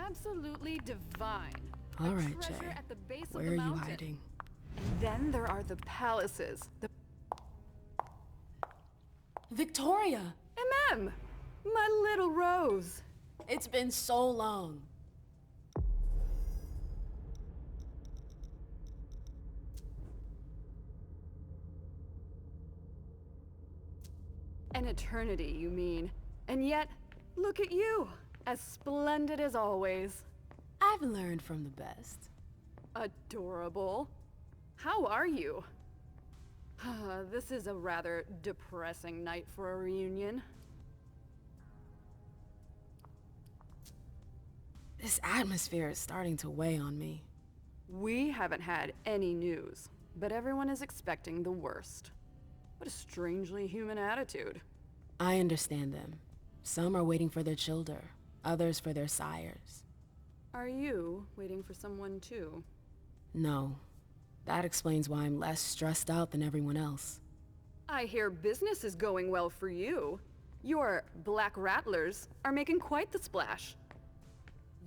absolutely divine. All A right, treasure Jay. at the base Where of are the you mountain. hiding? And then there are the palaces. The Victoria! my little Rose. It's been so long. An eternity, you mean. And yet, look at you, as splendid as always. I've learned from the best. Adorable. How are you? This is a rather depressing night for a reunion. This atmosphere is starting to weigh on me. We haven't had any news, but everyone is expecting the worst. What a strangely human attitude. I understand them. Some are waiting for their children, others for their sires. Are you waiting for someone too? No. That explains why I'm less stressed out than everyone else. I hear business is going well for you. Your Black Rattlers are making quite the splash.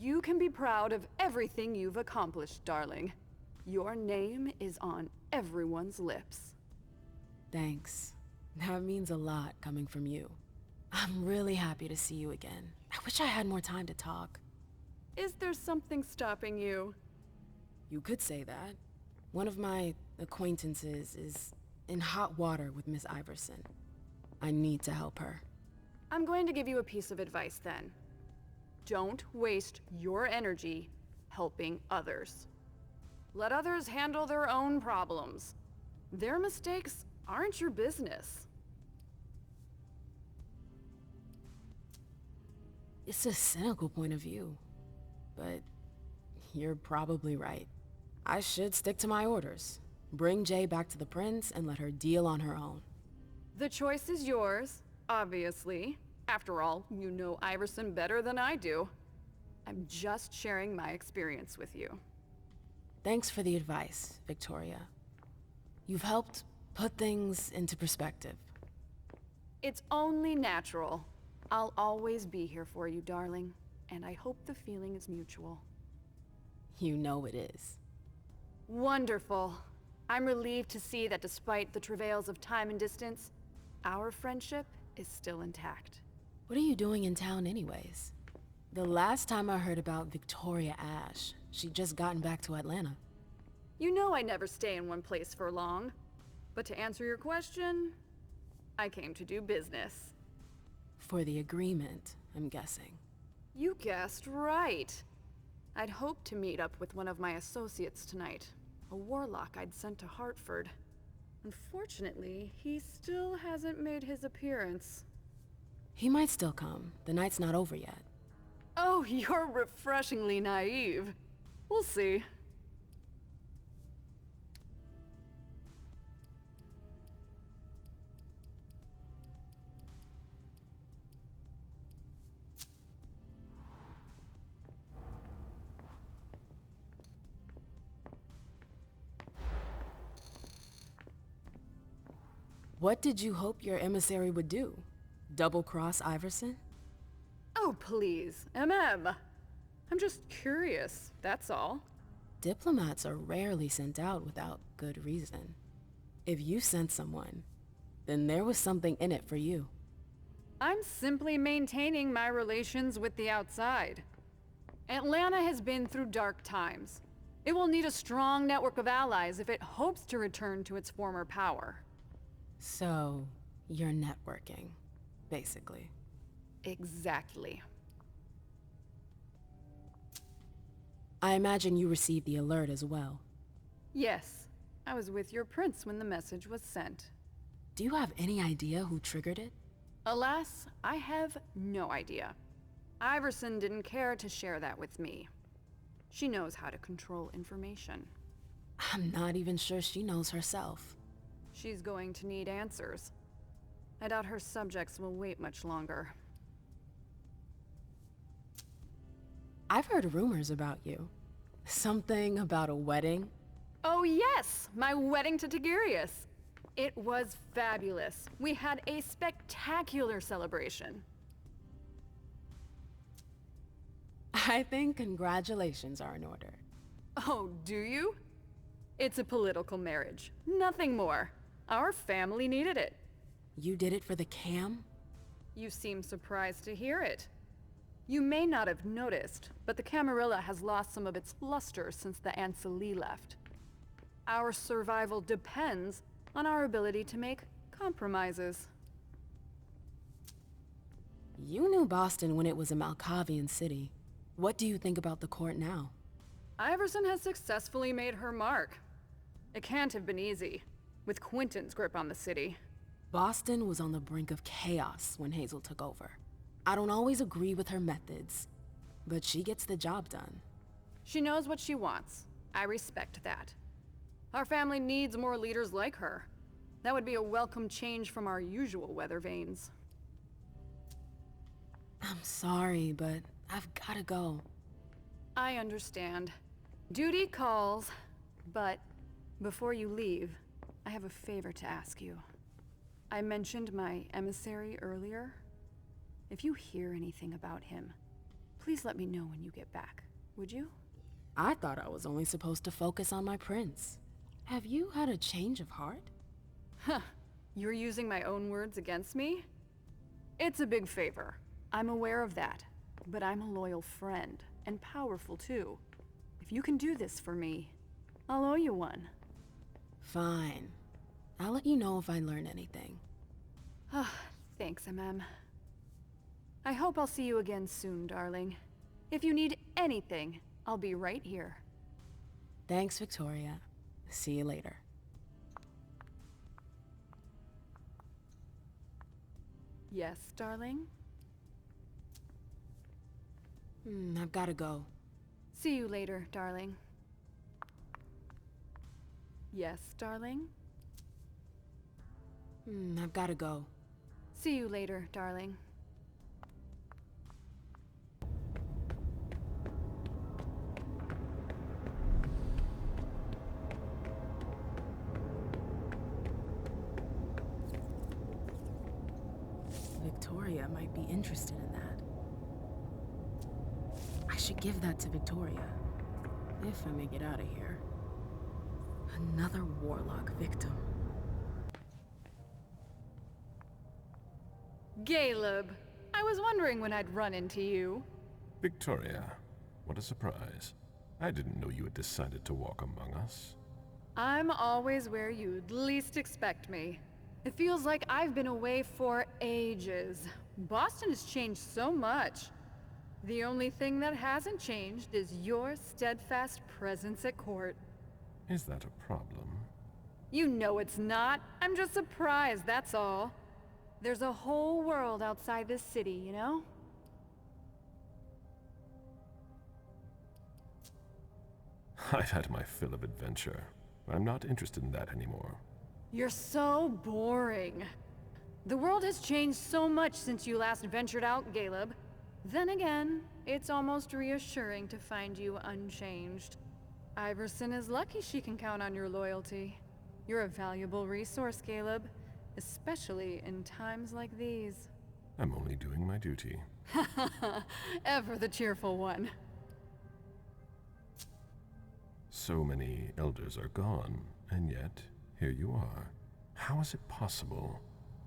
You can be proud of everything you've accomplished, darling. Your name is on everyone's lips. Thanks. That means a lot coming from you. I'm really happy to see you again. I wish I had more time to talk. Is there something stopping you? You could say that. One of my acquaintances is in hot water with Miss Iverson. I need to help her. I'm going to give you a piece of advice then. Don't waste your energy helping others. Let others handle their own problems. Their mistakes aren't your business. It's a cynical point of view, but you're probably right. I should stick to my orders. Bring Jay back to the prince and let her deal on her own. The choice is yours, obviously. After all, you know Iverson better than I do. I'm just sharing my experience with you. Thanks for the advice, Victoria. You've helped put things into perspective. It's only natural. I'll always be here for you, darling. And I hope the feeling is mutual. You know it is. Wonderful. I'm relieved to see that despite the travails of time and distance, our friendship is still intact. What are you doing in town anyways? The last time I heard about Victoria Ash, she'd just gotten back to Atlanta. You know I never stay in one place for long. But to answer your question, I came to do business. For the agreement, I'm guessing. You guessed right. I'd hoped to meet up with one of my associates tonight, a warlock I'd sent to Hartford. Unfortunately, he still hasn't made his appearance. He might still come. The night's not over yet. Oh, you're refreshingly naive. We'll see. What did you hope your emissary would do? Double-cross Iverson? Oh, please, I'm just curious, that's all. Diplomats are rarely sent out without good reason. If you sent someone, then there was something in it for you. I'm simply maintaining my relations with the outside. Atlanta has been through dark times. It will need a strong network of allies if it hopes to return to its former power. So, you're networking, basically. Exactly. I imagine you received the alert as well. Yes, I was with your prince when the message was sent. Do you have any idea who triggered it? Alas, I have no idea. Iverson didn't care to share that with me. She knows how to control information. I'm not even sure she knows herself. She's going to need answers. I doubt her subjects will wait much longer. I've heard rumors about you. Something about a wedding? Oh yes, my wedding to Tigurius. It was fabulous. We had a spectacular celebration. I think congratulations are in order. Oh, do you? It's a political marriage. Nothing more. Our family needed it. You did it for the cam? You seem surprised to hear it. You may not have noticed, but the Camarilla has lost some of its luster since the Anceli left. Our survival depends on our ability to make compromises. You knew Boston when it was a Malkavian city. What do you think about the court now? Iverson has successfully made her mark. It can't have been easy, with Quentin's grip on the city. Boston was on the brink of chaos when Hazel took over. I don't always agree with her methods, but she gets the job done. She knows what she wants. I respect that. Our family needs more leaders like her. That would be a welcome change from our usual weather vanes. I'm sorry, but I've gotta go. I understand. Duty calls, but before you leave, I have a favor to ask you. I mentioned my emissary earlier. If you hear anything about him, please let me know when you get back, would you? I thought I was only supposed to focus on my prince. Have you had a change of heart? Huh. You're using my own words against me? It's a big favor. I'm aware of that. But I'm a loyal friend, and powerful too. If you can do this for me, I'll owe you one. Fine. I'll let you know if I learn anything. Thanks, MM. I hope I'll see you again soon, darling. If you need anything, I'll be right here. Thanks, Victoria. See you later. Yes, darling? I've gotta go. See you later, darling. Yes, darling? I've gotta go. See you later, darling. Victoria might be interested in that. I should give that to Victoria, if I make it out of here. Another warlock victim. Caleb, I was wondering when I'd run into you. Victoria, what a surprise. I didn't know you had decided to walk among us. I'm always where you'd least expect me. It feels like I've been away for ages. Boston has changed so much. The only thing that hasn't changed is your steadfast presence at court. Is that a problem? You know it's not. I'm just surprised, that's all. There's a whole world outside this city, you know? I've had my fill of adventure. I'm not interested in that anymore. You're so boring. The world has changed so much since you last ventured out, Caleb. Then again, it's almost reassuring to find you unchanged. Iverson is lucky she can count on your loyalty. You're a valuable resource, Caleb. Especially in times like these. I'm only doing my duty. Ever the cheerful one. So many elders are gone, and yet, here you are. How is it possible?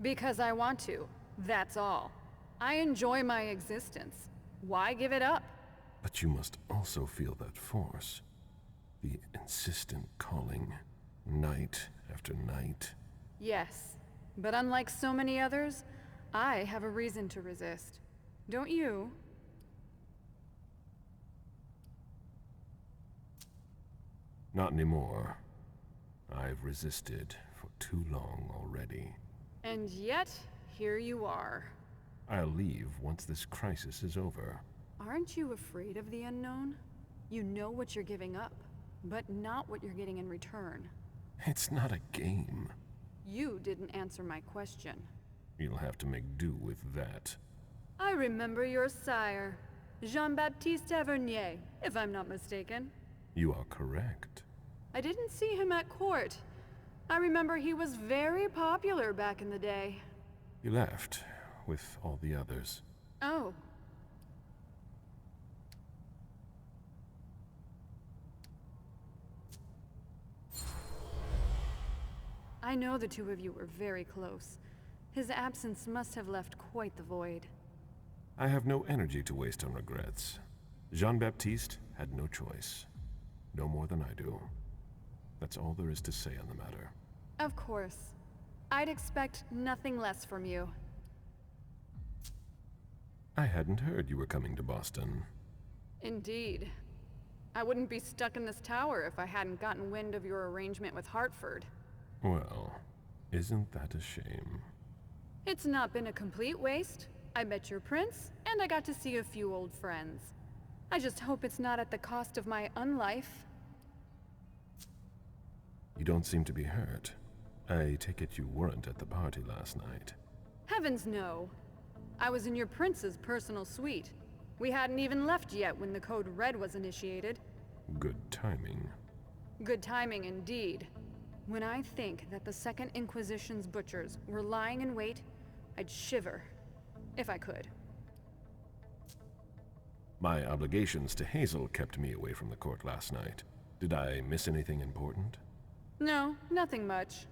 Because I want to. That's all. I enjoy my existence. Why give it up? But you must also feel that force. The insistent calling, night after night. Yes. But unlike so many others, I have a reason to resist. Don't you? Not anymore. I've resisted for too long already. And yet, here you are. I'll leave once this crisis is over. Aren't you afraid of the unknown? You know what you're giving up, but not what you're getting in return. It's not a game. You didn't answer my question. You'll have to make do with that. I remember your sire, Jean-Baptiste Tavernier, if I'm not mistaken. You are correct. I didn't see him at court. I remember he was very popular back in the day. He left with all the others. Oh. I know the two of you were very close. His absence must have left quite the void. I have no energy to waste on regrets. Jean-Baptiste had no choice. No more than I do. That's all there is to say on the matter. Of course. I'd expect nothing less from you. I hadn't heard you were coming to Boston. Indeed. I wouldn't be stuck in this tower if I hadn't gotten wind of your arrangement with Hartford. Well, isn't that a shame? It's not been a complete waste. I met your prince, and I got to see a few old friends. I just hope it's not at the cost of my unlife. You don't seem to be hurt. I take it you weren't at the party last night. Heavens no. I was in your prince's personal suite. We hadn't even left yet when the Code Red was initiated. Good timing. Good timing indeed. When I think that the Second Inquisition's butchers were lying in wait, I'd shiver. If I could. My obligations to Hazel kept me away from the court last night. Did I miss anything important? No, nothing much.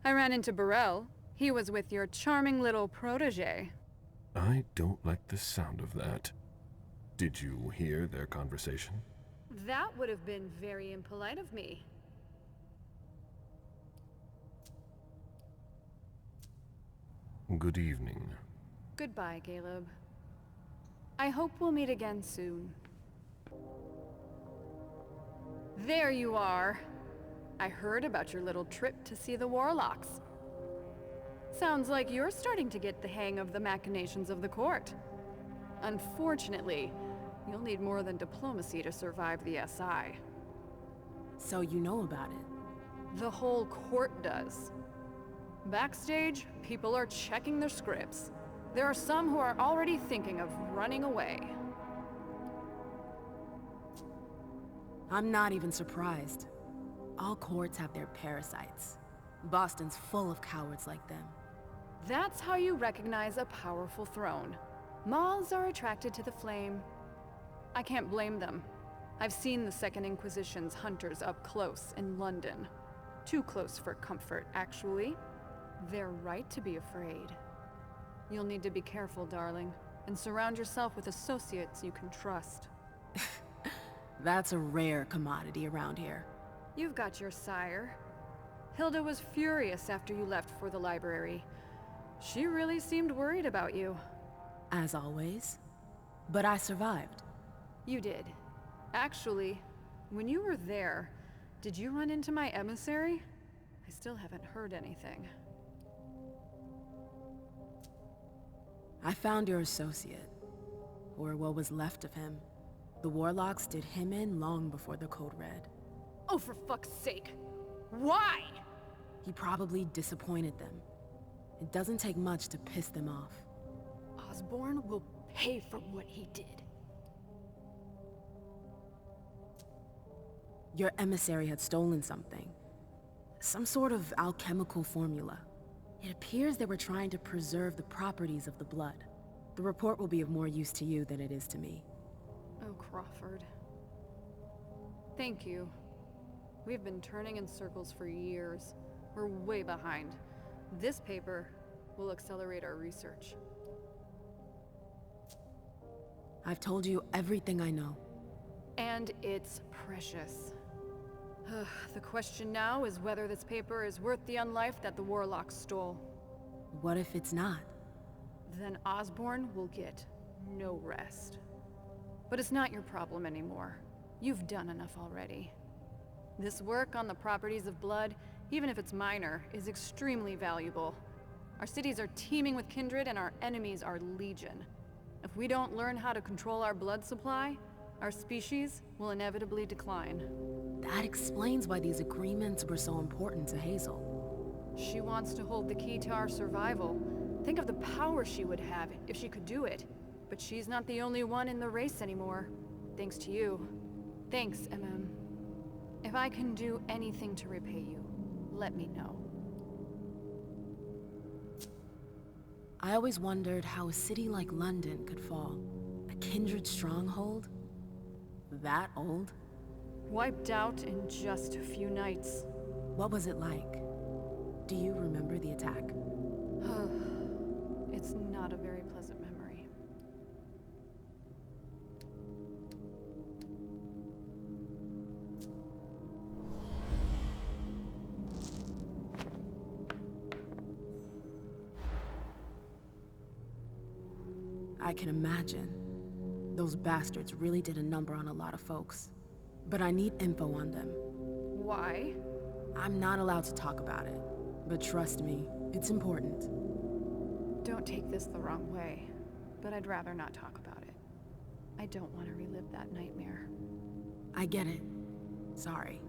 I ran into Burrell. He was with your charming little protege. I don't like the sound of that. Did you hear their conversation? That would have been very impolite of me. Good evening. Goodbye, Caleb. I hope we'll meet again soon. There you are. I heard about your little trip to see the Warlocks. Sounds like you're starting to get the hang of the machinations of the court. Unfortunately, you'll need more than diplomacy to survive the SI. So you know about it? The whole court does. Backstage, people are checking their scripts. There are some who are already thinking of running away. I'm not even surprised. All courts have their parasites. Boston's full of cowards like them. That's how you recognize a powerful throne. Moths are attracted to the flame. I can't blame them. I've seen the Second Inquisition's hunters up close in London. Too close for comfort, actually. They're right to be afraid. You'll need to be careful, darling, and surround yourself with associates you can trust. That's a rare commodity around here. You've got your sire. Hilda was furious after you left for the library. She really seemed worried about you. As always. But I survived. You did. Actually, when you were there, did you run into my emissary? I still haven't heard anything. I found your associate. Or what was left of him. The Warlocks did him in long before the Code Red. Oh, for fuck's sake! Why? He probably disappointed them. It doesn't take much to piss them off. Osborn will pay for what he did. Your emissary had stolen something. Some sort of alchemical formula. It appears they were trying to preserve the properties of the blood. The report will be of more use to you than it is to me. Oh, Crawford. Thank you. We've been turning in circles for years. We're way behind. This paper will accelerate our research. I've told you everything I know. And it's precious. The question now is whether this paper is worth the unlife that the Warlocks stole. What if it's not? Then Osborn will get no rest. But it's not your problem anymore. You've done enough already. This work on the properties of blood, even if it's minor, is extremely valuable. Our cities are teeming with kindred and our enemies are legion. If we don't learn how to control our blood supply, our species will inevitably decline. That explains why these agreements were so important to Hazel. She wants to hold the key to our survival. Think of the power she would have if she could do it. But she's not the only one in the race anymore. Thanks to you. Thanks, MM. If I can do anything to repay you, let me know. I always wondered how a city like London could fall. A kindred stronghold? That old? Wiped out in just a few nights. What was it like? Do you remember the attack? It's not a very pleasant memory. I can imagine. Those bastards really did a number on a lot of folks. But I need info on them. Why? I'm not allowed to talk about it. But trust me, it's important. Don't take this the wrong way, but I'd rather not talk about it. I don't want to relive that nightmare. I get it. Sorry.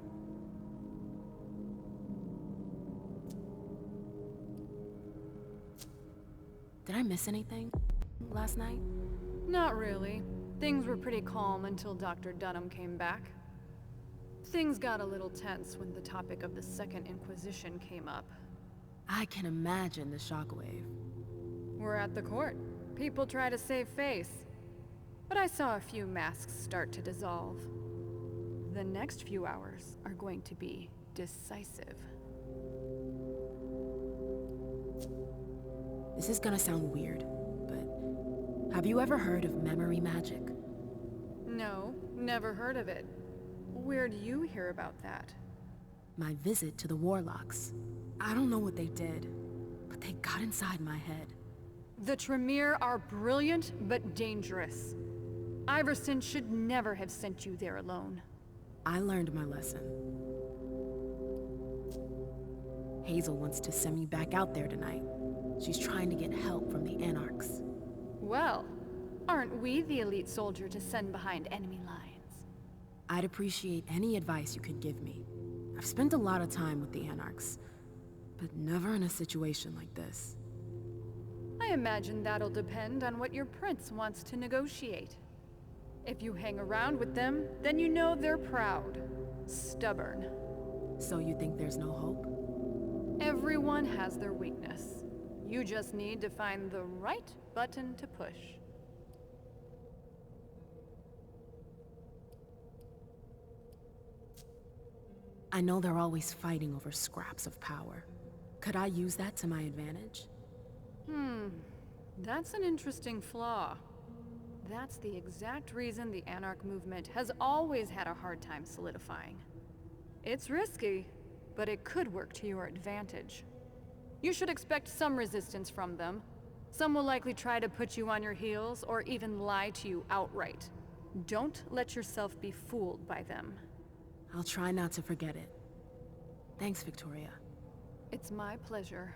Did I miss anything last night? Not really. Things were pretty calm until Dr. Dunham came back. Things got a little tense when the topic of the Second Inquisition came up. I can imagine the shockwave. We're at the court. People try to save face. But I saw a few masks start to dissolve. The next few hours are going to be decisive. This is gonna sound weird, but have you ever heard of memory magic? No, never heard of it. Where'd you hear about that? My visit to the Warlocks. I don't know what they did, but they got inside my head. The Tremere are brilliant, but dangerous. Iverson should never have sent you there alone. I learned my lesson. Hazel wants to send me back out there tonight. She's trying to get help from the Anarchs. Well, aren't we the elite soldier to send behind enemy lines? I'd appreciate any advice you could give me. I've spent a lot of time with the Anarchs, but never in a situation like this. I imagine that'll depend on what your prince wants to negotiate. If you hang around with them, then you know they're proud, stubborn. So you think there's no hope? Everyone has their weakness. You just need to find the right button to push. I know they're always fighting over scraps of power. Could I use that to my advantage? That's an interesting flaw. That's the exact reason the Anarch movement has always had a hard time solidifying. It's risky, but it could work to your advantage. You should expect some resistance from them. Some will likely try to put you on your heels or even lie to you outright. Don't let yourself be fooled by them. I'll try not to forget it. Thanks, Victoria. It's my pleasure.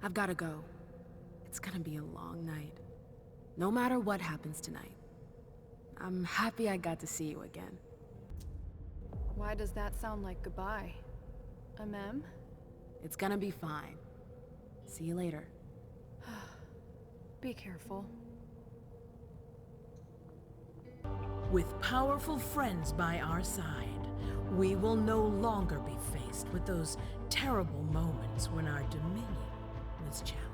I've gotta go. It's gonna be a long night. No matter what happens tonight. I'm happy I got to see you again. Why does that sound like goodbye? A mem? It's gonna be fine. See you later. Be careful. With powerful friends by our side, we will no longer be faced with those terrible moments when our dominion was challenged.